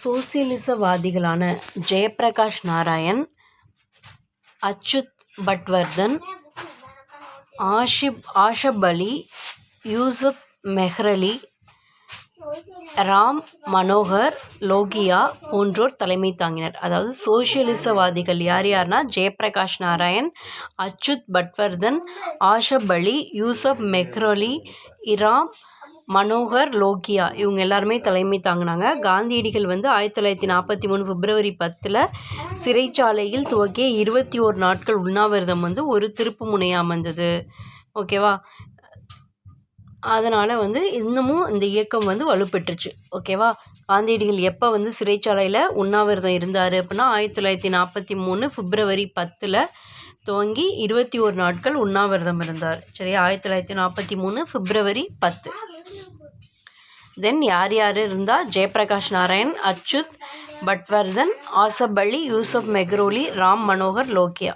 சோசியலிசவாதிகளான ஜெயப்பிரகாஷ் நாராயண், அச்சுத் பட்வர்தன், ஆஷப் அலி, யூசுப் மெஹ்ரலி, ராம் மனோகர் லோகியா போன்றோர் தலைமை தாங்கினர். அதாவது சோசியலிசவாதிகள் யார்னா ஜெயப்பிரகாஷ் நாராயண், அச்சுத் பட்வர்தன், ஆஷப் அலி, யூசுப் மெஹ்ரலி, ராம் மனோகர் லோகியா இவங்க எல்லாருமே தலைமை தாங்கினாங்க. காந்தியடிகள் 1943 பிப்ரவரி 10 சிறைச்சாலையில் துவக்கிய 21 நாட்கள் உண்ணாவிரதம் ஒரு திருப்பு முனையாக அமைந்தது. ஓகேவா? அதனால் இன்னமும் இந்த இயக்கம் வலுப்பெற்றுச்சு. ஓகேவா? காந்தியடிகள் எப்போ சிறைச்சாலையில் உண்ணாவிரதம் இருந்தார் அப்படின்னா 1943 பிப்ரவரி 10 துவங்கி 21 நாட்கள் உண்ணாவிரதம் இருந்தார். சரியா? 1943 பிப்ரவரி 10. தென் யார் இருந்தா? ஜெயப்பிரகாஷ் நாராயண், அச்சுத் பட்வர்தன், ஆஷப் அலி, யூசுப் மெஹ்ரலி, ராம் மனோகர் லோகியா.